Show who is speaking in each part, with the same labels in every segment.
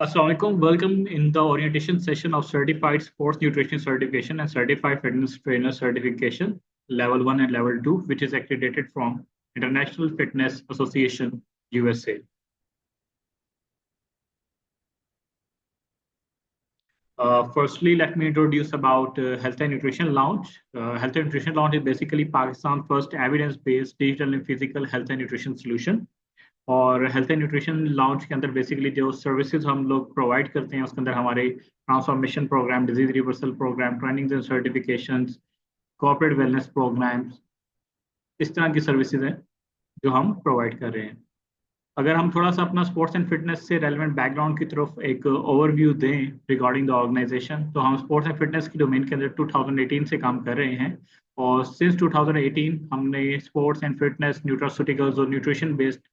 Speaker 1: Assalamualaikum. Welcome in the orientation session of Certified Sports Nutrition Certification and Certified Fitness Trainer Certification, Level 1 and Level 2, which is accredited from International Fitness Association, USA. Firstly, let me introduce about Health and Nutrition Lounge. Health and Nutrition Lounge is basically Pakistan's first evidence-based digital and physical health and nutrition solution. और health and nutrition launch के अंदर basically जो services हम लोग provide करते हैं उसके अंदर हमारे transformation program, disease reversal program, trainings and certifications, corporate wellness programs, इस तरह की सर्विसेज हैं जो हम प्रोवाइड कर रहे हैं। अगर हम थोड़ा सा अपना स्पोर्ट्स एंड फिटनेस से रेलेवेंट बैकग्राउंड की तरफ एक ओवरव्यू दें रिगार्डिंग द ऑर्गेनाइजेशन, तो हम स्पोर्ट्स एंड फिटनेस की डोमेन के अंदर 2018 से काम कर रहे हैं और सिंस 2018 हमने स्पोर्ट्स एंड फिटनेस, न्यूट्रास्यूटिकल्स और न्यूट्रिशन बेस्ड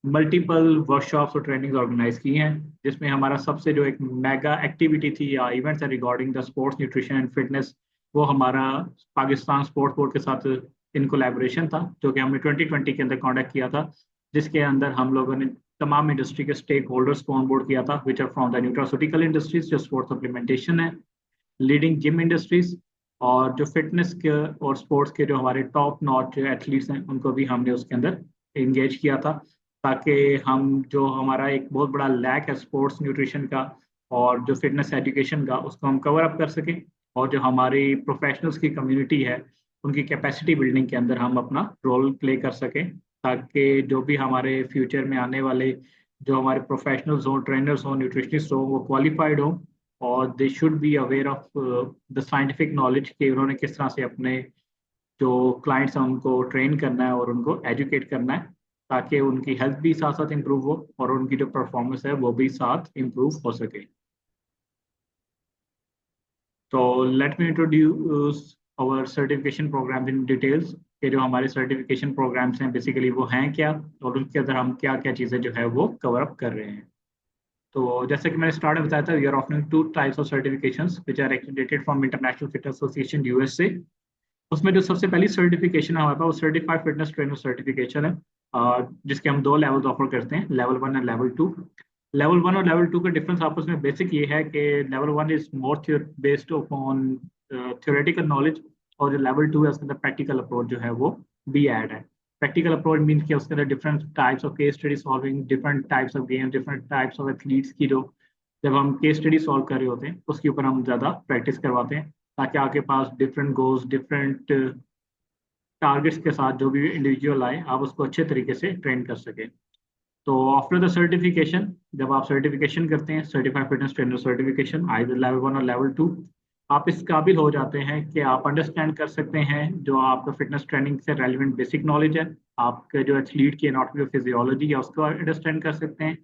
Speaker 1: मल्टीपल वर्कशॉप्स और ट्रेनिंग्स ऑर्गेनाइज की हैं, जिसमें हमारा सबसे जो एक मेगा एक्टिविटी थी या इवेंट्स है regarding the sports nutrition and fitness, वो हमारा पाकिस्तान स्पोर्ट्स बोर्ड के साथ इन कोलैबोरेशन था, जो कि हमने 2020 के अंदर कॉन्डक्ट किया था, जिसके अंदर हम लोगों ने तमाम इंडस्ट्री के स्टेक होल्डर्स को ऑन बोर्ड किया था, which are from the nutraceutical industries, जो स्पोर्ट्स सप्लीमेंटेशन है, लीडिंग जिम इंडस्ट्रीज और जो फिटनेस के और स्पोर्ट्स के जो हमारे टॉप नॉच एथलीट्स हैं उनको भी हमने उसके अंदर एंगेज किया था, ताकि हम जो हमारा एक बहुत बड़ा लैक है स्पोर्ट्स न्यूट्रिशन का और जो फिटनेस एजुकेशन का, उसको हम कवर अप कर सकें और जो हमारी प्रोफेशनल्स की कम्युनिटी है उनकी कैपेसिटी बिल्डिंग के अंदर हम अपना रोल प्ले कर सकें, ताकि जो भी हमारे फ्यूचर में आने वाले जो हमारे प्रोफेशनल्स हों, ट्रेनर्स हों, न्यूट्रिशनिस्ट हों, वो क्वालिफाइड हों और they should be aware of the scientific knowledge कि उन्होंने किस तरह से अपने जो क्लाइंट्स हैं उनको ट्रेन करना है और उनको एजुकेट करना है, ताकि उनकी हेल्थ भी साथ साथ इम्प्रूव हो और उनकी जो परफॉर्मेंस है वो भी साथ इम्प्रूव हो सके। तो let me introduce our certification program in details कि जो हमारे सर्टिफिकेशन प्रोग्राम्स हैं बेसिकली वो हैं क्या और उनके अंदर हम क्या क्या चीज़ें जो है वो कवर अप कर रहे हैं। तो जैसे कि मैंने स्टार्ट में बताया था, we are offering two types of certifications which are accredited from international fitness association USA. उसमें जो सबसे पहली सर्टिफिकेशन है हमारे पास वो सर्टिफाइड फिटनेस ट्रेनर सर्टिफिकेशन है, जिसके हम दो लेवल्स ऑफर करते हैं, लेवल 1 एंड लेवल 2। लेवल 1 और लेवल 2 का डिफरेंस आपस में बेसिक ये है कि level 1 is more based on theoretical knowledge और जो लेवल 2 है उसके अंदर प्रैक्टिकल अप्रोच जो है वो भी ऐड है। प्रैक्टिकल अप्रोच मीन्स कि उसके अंदर different types of case study solving, different types of game, different types of athletes की जो जब हम केस स्टडी सॉल्व कर रहे होते हैं उसके ऊपर हम ज़्यादा प्रैक्टिस करवाते हैं, ताकि आपके पास डिफरेंट गोल्स, डिफरेंट टारगेट्स के साथ जो भी इंडिविजुअल आए आप उसको अच्छे तरीके से ट्रेन कर सकें। तो आफ्टर द सर्टिफिकेशन, जब आप सर्टिफिकेशन करते हैं certified fitness trainer certification either level 1 और लेवल 2, आप इस काबिल हो जाते हैं कि आप अंडरस्टैंड कर सकते हैं जो आपका फिटनेस ट्रेनिंग से रेलिवेंट बेसिक नॉलेज है, आपके जो एथलीट की एनाटॉमी और फिजियोलॉजी है उसको अंडरस्टैंड कर सकते हैं,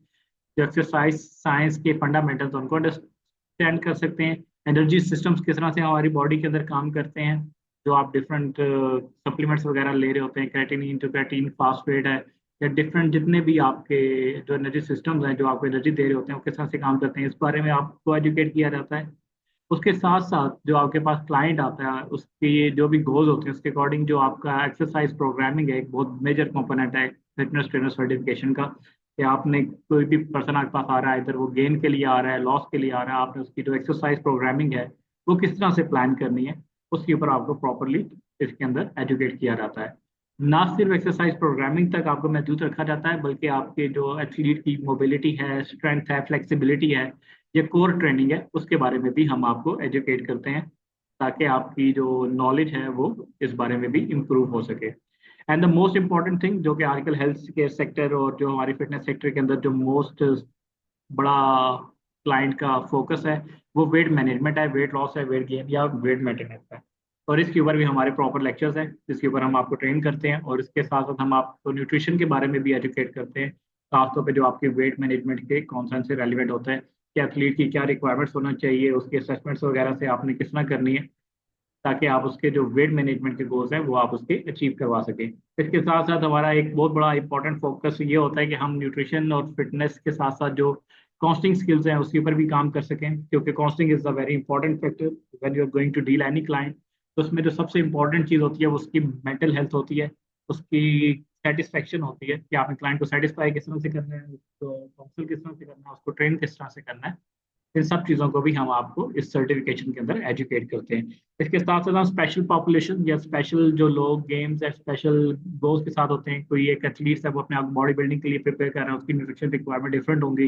Speaker 1: जो एक्सरसाइज साइंस के फंडामेंटल्स उनको अंडरस्टैंड कर सकते हैं, एनर्जी सिस्टम्स किस तरह से हमारी बॉडी के अंदर काम करते हैं, जो आप डिफरेंट सप्लीमेंट्स वगैरह ले रहे होते हैं, क्रेटिनिन टू क्रेटिन फास्फेट है या डिफरेंट जितने भी आपके जो एनर्जी सिस्टम्स हैं जो आपको एनर्जी दे रहे होते हैं वो किस तरह से काम करते हैं, इस बारे में आपको एजुकेट किया जाता है। उसके साथ साथ जो आपके पास क्लाइंट आता है उसके जो भी गोल्स होते हैं उसके अकॉर्डिंग जो आपका एक्सरसाइज प्रोग्रामिंग है एक बहुत मेजर कंपोनेंट है फिटनेस ट्रेनर सर्टिफिकेशन का, कि आपने कोई भी पर्सन आपके पास आ रहा है, इधर वो गेन के लिए आ रहा है, लॉस के लिए आ रहा है, आपने उसकी जो एक्सरसाइज प्रोग्रामिंग है वो किस तरह से प्लान करनी है उसके ऊपर आपको प्रॉपरली इसके अंदर एजुकेट किया जाता है। ना सिर्फ एक्सरसाइज प्रोग्रामिंग तक आपको महदूद रखा जाता है, बल्कि आपके जो एथलीट की मोबिलिटी है, स्ट्रेंथ है, फ्लेक्सिबिलिटी है, ये कोर ट्रेनिंग है, उसके बारे में भी हम आपको एजुकेट करते हैं, ताकि आपकी जो नॉलेज है वो इस बारे में भी इम्प्रूव हो सके। And the most important thing जो कि आजकल हेल्थ केयर सेक्टर और जो हमारी फिटनेस सेक्टर के अंदर जो मोस्ट बड़ा क्लाइंट का फोकस है वो वेट मैनेजमेंट है, वेट लॉस है, वेट गेन या वेट मेंटेनेंस है। और इसके ऊपर भी हमारे प्रॉपर लेक्चर्स हैं जिसके ऊपर हम आपको ट्रेन करते हैं और इसके साथ साथ हम आपको न्यूट्रिशन के बारे में भी एजुकेट करते हैं, खासतौर पे जो आपके वेट मैनेजमेंट के कौन से रेलिवेंट होता है कि एथलीट की क्या रिक्वायरमेंट्स होना चाहिए, उसके असेसमेंट्स वगैरह से आपने किस तरह करनी है, ताकि आप उसके जो वेट मैनेजमेंट के गोल्स हैं वो आप उसके अचीव करवा सकें। इसके साथ साथ हमारा एक बहुत बड़ा इंपॉर्टेंट फोकस ये होता है कि हम न्यूट्रिशन और फिटनेस के साथ साथ जो काउंसलिंग स्किल्स हैं उसके ऊपर भी काम कर सकें, क्योंकि counselling is a very important factor when you are going to deal any client. तो उसमें जो सबसे इंपॉर्टेंट चीज़ होती है वो उसकी मेंटल हेल्थ होती है, उसकी सेटिस्फेक्शन होती है कि आपने क्लाइंट को सेटिस्फाई किस तरह से करना है, उसको काउंसिल किस तरह से करना है, उसको ट्रेन किस तरह से करना है, इन सब चीज़ों को भी हम आपको इस सर्टिफिकेशन के अंदर एजुकेट करते हैं। इसके साथ साथ हम स्पेशल पॉपुलेशन या स्पेशल जो लोग गेम्स या स्पेशल गोल्स के साथ होते हैं, कोई एक एथलीट है वो अपने आप बॉडी बिल्डिंग के लिए प्रिपेयर कर रहा है, उसकी न्यूट्रिशन रिक्वायरमेंट डिफरेंट होंगी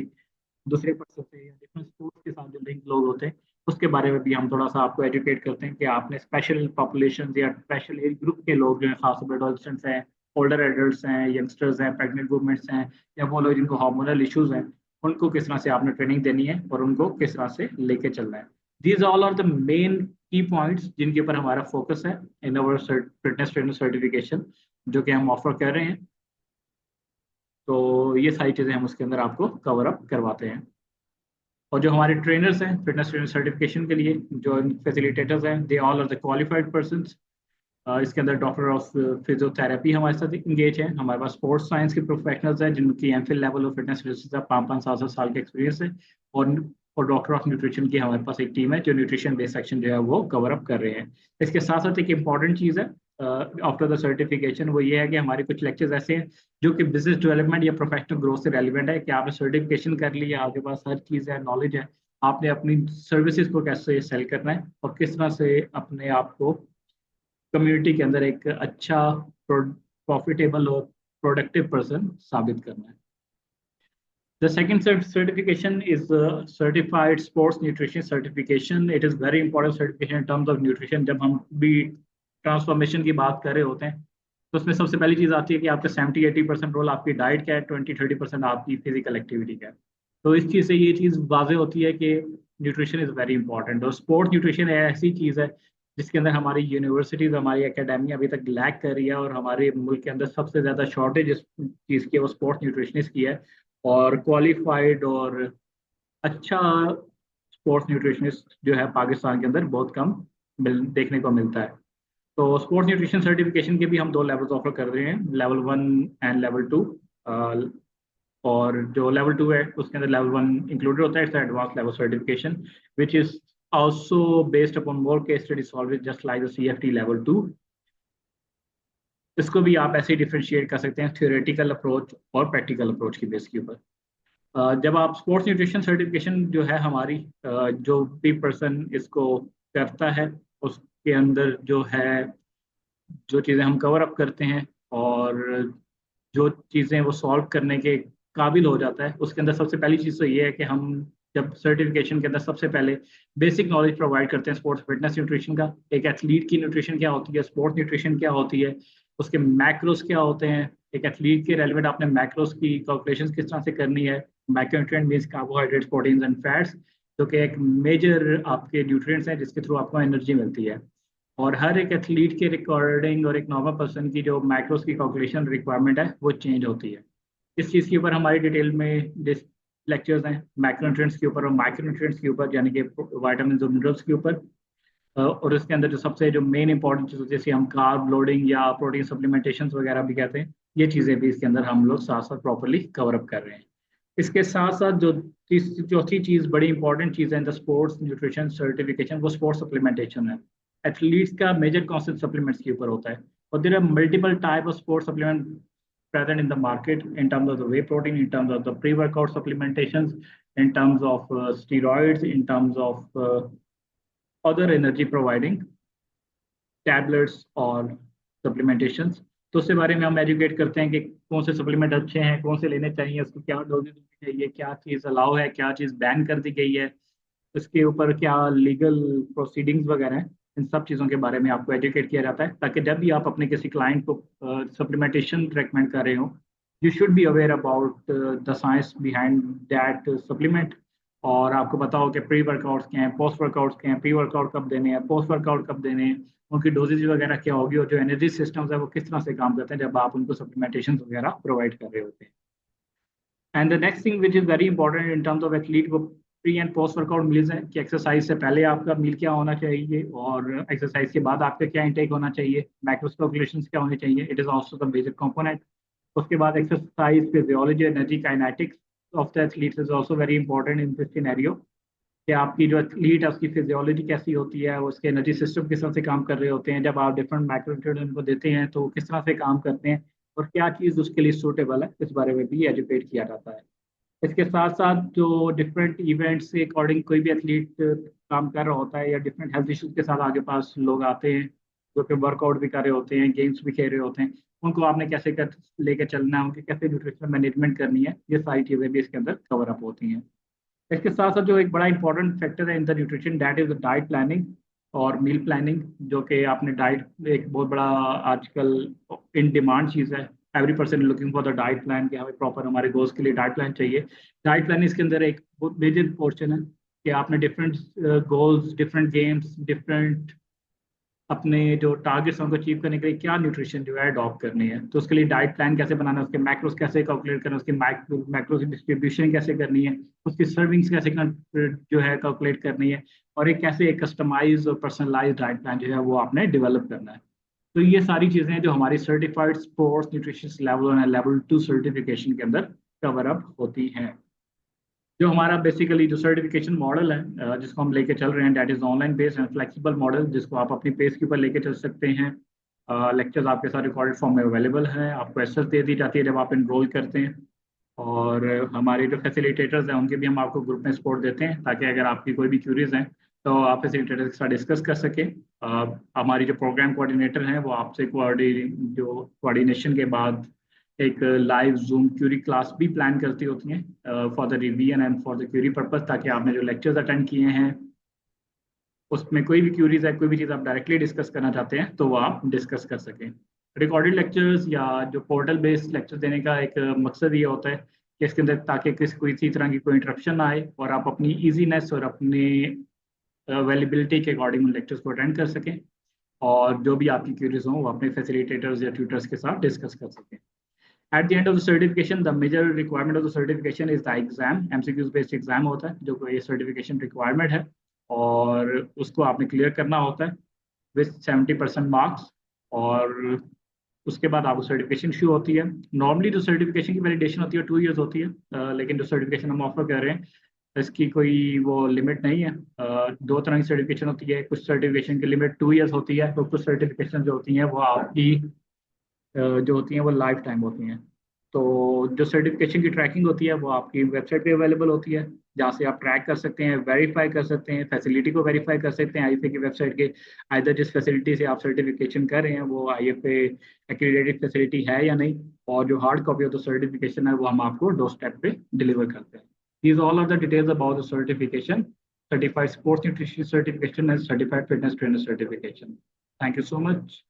Speaker 1: दूसरे पर्सन से, या डिफरेंट स्पोर्ट्स के साथ जो लिंक लोग होते हैं उसके बारे में भी हम थोड़ा सा आपको एजुकेट करते हैं कि आपने स्पेशल पॉपुलेशन या स्पेशल एज ग्रुप के लोग जो हैं, खासतौर पर एडोलसेंट्स हैं, ओल्डर एडल्ट्स हैं, यंगस्टर्स हैं, प्रेग्नेंट वुमेन्स हैं, या वो लोग जिनको हार्मोनल इश्यूज हैं, उनको किस तरह से आपने ट्रेनिंग देनी है और उनको किस तरह से लेके चलना है। These all are the main key points जिनके ऊपर हमारा फोकस है in our fitness trainer certification जो कि हम ऑफर कर रहे हैं। तो ये सारी चीज़ें हम उसके अंदर आपको कवर अप करवाते हैं। और जो हमारे ट्रेनर्स हैं फिटनेस ट्रेनर सर्टिफिकेशन के लिए, जो फैसिलिटेटर्स हैं, they all are the qualified persons. इसके अंदर डॉक्टर ऑफ फिजियोथेरेपी हमारे साथ इंगेज हैं, हमारे पास स्पोर्ट्स साइंस के प्रोफेशनल्स हैं जिनकी एमफिल लेवल ऑफ फिटनेस 5-5 साल के एक्सपीरियंस है। और और डॉक्टर ऑफ न्यूट्रिशन की हमारे पास एक टीम है जो न्यूट्रिशन बेस्ड सेक्शन जो है वो कवर अप कर रहे हैं। इसके साथ साथ एक इम्पॉर्टेंट चीज़ है आफ्टर द सर्टिफिकेशन, वो ये है कि हमारे कुछ लेक्चर्स ऐसे हैं जो कि बिजनेस डेवलपमेंट या प्रोफेशनल ग्रोथ से रेलिवेंट है कि आपने सर्टिफिकेशन कर लिया, आपके पास हर चीज़ है, नॉलेज है, आपने अपनी सर्विसेज को कैसे सेल करना है और किस तरह से अपने आप को कम्युनिटी के अंदर एक अच्छा प्रॉफिटेबल और प्रोडक्टिव पर्सन साबित करना है। The second certification is the Certified Sports Nutrition Certification. It is very important certification in terms of nutrition. जब हम भी ट्रांसफॉर्मेशन की बात कर रहे होते हैं तो उसमें सबसे पहली चीज़ आती है कि आपका 70-80% रोल आपकी डाइट का है, 20-30% आपकी फिजिकल एक्टिविटी का है। तो इस चीज़ से ये चीज़ वाजे होती है कि न्यूट्रिशन इज़ वेरी इंपॉर्टेंट। और स्पोर्ट्स न्यूट्रिशन ऐसी चीज़ है जिसके अंदर हमारी यूनिवर्सिटीज़, हमारी एकेडमी अभी तक लैक कर रही है, और हमारे मुल्क के अंदर सबसे ज़्यादा शॉर्टेज इस चीज़ की वो स्पोर्ट्स न्यूट्रिशनिस्ट की है। और क्वालिफाइड और अच्छा स्पोर्ट्स न्यूट्रिशनिस्ट जो है पाकिस्तान के अंदर बहुत कम देखने को मिलता है। तो स्पोर्ट्स न्यूट्रिशन सर्टिफिकेशन के भी हम 2 लेवल्स ऑफर कर रहे हैं, लेवल 1 एंड लेवल 2। और जो लेवल 2 है उसके अंदर लेवल 1 इंक्लूडेड होता है, it's advance level certification which is also based upon more case study solved just like the CFT level 2। इसको भी आप ऐसे ही डिफ्रेंशिएट कर सकते हैं थ्योरेटिकल अप्रोच और प्रैक्टिकल अप्रोच की बेस के ऊपर। जब आप स्पोर्ट्स न्यूट्रिशन सर्टिफिकेशन जो है हमारी, जो भी पर्सन इसको करता है उसके अंदर जो है जो चीज़ें हम कवर अप करते हैं और जो चीज़ें वो सॉल्व करने के काबिल हो जाता है, उसके अंदर सबसे पहली चीज़ तो ये है कि हम जब सर्टिफिकेशन के अंदर सबसे पहले बेसिक नॉलेज प्रोवाइड करते हैं स्पोर्ट्स फिटनेस न्यूट्रिशन का, एक एथलीट की न्यूट्रिशन क्या होती है, स्पोर्ट्स न्यूट्रिशन क्या होती है, उसके मैक्रोस क्या होते हैं, एक एथलीट के रेलिवेंट आपने मैक्रोस की कैलकुलेशन किस तरह से करनी है। Macronutrient means carbohydrates, proteins and fats, जो कि एक मेजर आपके न्यूट्रिएंट्स हैं जिसके थ्रू आपको एनर्जी मिलती है। और हर एक एथलीट के रिकॉर्डिंग और एक नॉर्मल पर्सन की जो मैक्रोस की कैलकुलेशन रिक्वायरमेंट है वो चेंज होती है। इस चीज़ के ऊपर हमारी डिटेल में लेक्चर्स हैं मैक्रोन्यूट्रिएंट्स के ऊपर और माइक्रोन्यूट्रिएंट्स के ऊपर, यानी कि विटामिन और मिनरल्स के ऊपर। और इसके अंदर जो सबसे जो मेन इंपॉर्टेंट चीज़ होती है, जैसे हम कार्ब लोडिंग या प्रोटीन सप्लीमेंटेशन वगैरह भी कहते हैं, ये चीज़ें भी इसके अंदर हम लोग साथ साथ प्रॉपरली कवर अप कर रहे हैं। इसके साथ साथ जो चौथी चीज़ बड़ी इंपॉर्टेंट चीज़ है in the sports nutrition certification, वो स्पोर्ट्स सप्लीमेंटेशन है। एथलीट्स का मेजर कॉन्सेप्ट सप्लीमेंट्स के ऊपर होता है, और there are multiple type of sports supplement present in the market in terms of the whey protein, in terms of the pre-workout supplementations, in terms of steroids, in terms of other energy providing tablets और supplementations। तो उसके बारे में हम educate करते हैं कि कौन से सप्लीमेंट अच्छे हैं, कौन से लेने चाहिए, उसको क्या डोजेज देनी चाहिए, क्या चीज़ अलाउ है, क्या चीज़ बैन कर दी गई है, इसके ऊपर क्या लीगल प्रोसीडिंग्स वगैरह हैं। इन सब चीज़ों के बारे में आपको एजुकेट किया जाता है ताकि जब भी आप अपने किसी क्लाइंट को सप्लीमेंटेशन रेकमेंड कर रहे हो, you should be aware about the science behind that supplement. और आपको पता हो कि प्री वर्कआउट्स क्या हैं, पोस्ट वर्कआउट्स क्या हैं, प्री वर्कआउट कब देने हैं, पोस्ट वर्कआउट कब देने हैं, उनकी डोजेज वगैरह क्या होगी, और जो एनर्जी सिस्टम्स है वो किस तरह से काम करते हैं जब आप उनको सप्लीमेंटेशन वगैरह प्रोवाइड कर रहे होते हैं। And the next thing which is very important in terms of athlete को pre and post workout meals हैं कि एक्सरसाइज से पहले आपका मील क्या होना चाहिए और एक्सरसाइज के बाद आपका क्या इंटेक होना चाहिए, मैक्रोस कैलकुलेशंस क्या होनी चाहिए, it is also the basic component. उसके बाद exercise physiology energy kinetics of the athletes is also very important in this scenario कि आपकी जो एथलीट है उसकी फिजियोलॉजी कैसी होती है, उसके एनर्जी सिस्टम किस तरह से काम कर रहे होते हैं, जब आप डिफरेंट मैक्रोन्यूट्रिएंट्स उनको देते हैं तो किस तरह से काम करते हैं, और क्या चीज़ उसके लिए सूटेबल है, इस बारे में भी एजुकेट किया जाता है। इसके साथ साथ जो डिफरेंट इवेंट्स के अकॉर्डिंग कोई भी एथलीट काम कर रहा होता है या डिफरेंट हेल्थ इश्यूज के साथ आगे पास लोग आते हैं जो कि वर्कआउट भी कर रहे होते हैं, गेम्स भी खेल रहे होते हैं, उनको आपने कैसे लेके चलना है, उनकी कैसे न्यूट्रिशन मैनेजमेंट करनी है, ये सारी चीज़ें भी इसके अंदर कवर अप होती हैं। इसके साथ साथ जो एक बड़ा इंपॉर्टेंट फैक्टर है in the nutrition, that is the diet planning और मील प्लानिंग, जो कि आपने डाइट एक बहुत बड़ा आजकल इन डिमांड चीज़ है। Every person looking for the diet plan कि हमें प्रॉपर हमारे गोल्स के लिए डाइट प्लान चाहिए। डाइट प्लान इसके अंदर एक बहुत मेजर पोर्शन है कि आपने different goals, different games, different अपने जो टारगेट्स हैं उनको अचीव करने के लिए क्या न्यूट्रिशन जो है अडॉप्ट करनी है, तो उसके लिए डाइट प्लान कैसे बनाना है, उसके मैक्रोस कैसे कैलकुलेट करना है, उसकी मैक्रोस की डिस्ट्रीब्यूशन कैसे करनी है, उसकी सर्विंग्स कैसे जो है कैलकुलेट करनी है, और एक कैसे एक कस्टमाइज और पर्सनलाइज डाइट प्लान जो है वो आपने डेवलप करना है। तो ये सारी चीज़ें हैं जो हमारी सर्टिफाइड स्पोर्ट्स न्यूट्रिशन लेवल और लेवल 2 सर्टिफिकेशन के अंदर कवर अप होती हैं। जो हमारा बेसिकली जो सर्टिफिकेशन मॉडल है जिसको हम लेके चल रहे हैं, that is online based and flexible model, जिसको आप अपनी पेस के ऊपर लेके चल सकते हैं। लेक्चर्स आपके साथ रिकॉर्डेड फॉर्म में अवेलेबल हैं, आपको एक्सेस दे दी जाती है जब आप इनरोल करते हैं। और हमारे जो फैसिलिटेटर्स हैं उनके भी हम आपको ग्रुप में सपोर्ट देते हैं, ताकि अगर आपकी कोई भी क्यूरीज हैं तो आप फैसिलिटेटर के साथ डिस्कस कर सकें। हमारी जो प्रोग्राम कोऑर्डिनेटर हैं वो आपसे कोऑर्डिनेशन के बाद एक लाइव जूम क्यूरी क्लास भी प्लान करती होती हैं for the revision and for the query purpose, ताकि आपने जो लेक्चर्स अटेंड किए हैं उसमें कोई भी क्यूरीज है, कोई भी चीज़ आप डायरेक्टली डिस्कस करना चाहते हैं तो वो आप डिस्कस कर सकें। रिकॉर्डेड लेक्चर्स या जो पोर्टल बेस्ड लेक्चर देने का एक मकसद ये होता है कि इसके अंदर ताकि किसी तरह की कोई इंटरप्शन ना आए और आप अपनी ईजीनेस और अपनी अवेलेबिलिटी के अकॉर्डिंग लेक्चर्स को अटेंड कर सकें, और जो भी आपकी क्यूरीज हों वो अपने फैसिलिटेटर्स या ट्यूटर्स के साथ डिस्कस कर सकें। At the end of the certification, the major requirement of the certification is the exam, MCQs based exam होता है जो कोई सर्टिफिकेशन रिक्वायरमेंट है, और उसको आपने क्लियर करना होता है विथ 70% मार्क्स, और उसके बाद आपको सर्टिफिकेशन इशू होती है। नॉर्मली जो सर्टिफिकेशन की वैलिडेशन होती है 2 years होती है, लेकिन जो सर्टिफिकेशन हम ऑफर कर रहे हैं इसकी कोई वो लिमिट नहीं है। दो तरह की सर्टिफिकेशन होती है, कुछ सर्टिफिकेशन की लिमिट 2 years होती है, तो कुछ सर्टिफिकेशन जो होती हैं वो आपकी जो होती हैं वो लाइफ टाइम होती हैं। तो जो सर्टिफिकेशन की ट्रैकिंग होती है वो आपकी वेबसाइट पे अवेलेबल होती है, जहाँ से आप ट्रैक कर सकते हैं, वेरीफाई कर सकते हैं, फैसिलिटी को वेरीफाई कर सकते हैं आईएफए की वेबसाइट के। आइदर जिस फैसिलिटी से आप सर्टिफिकेशन कर रहे हैं वो आईएफए एक्रीडेटेड फैसिलिटी है या नहीं, और जो hard copy of the certification है वो हम आपको डोर स्टेप पे डिलीवर करते हैं। These all are the details about the certification, certified sports nutrition certification and certified fitness trainer certification. Thank you so much.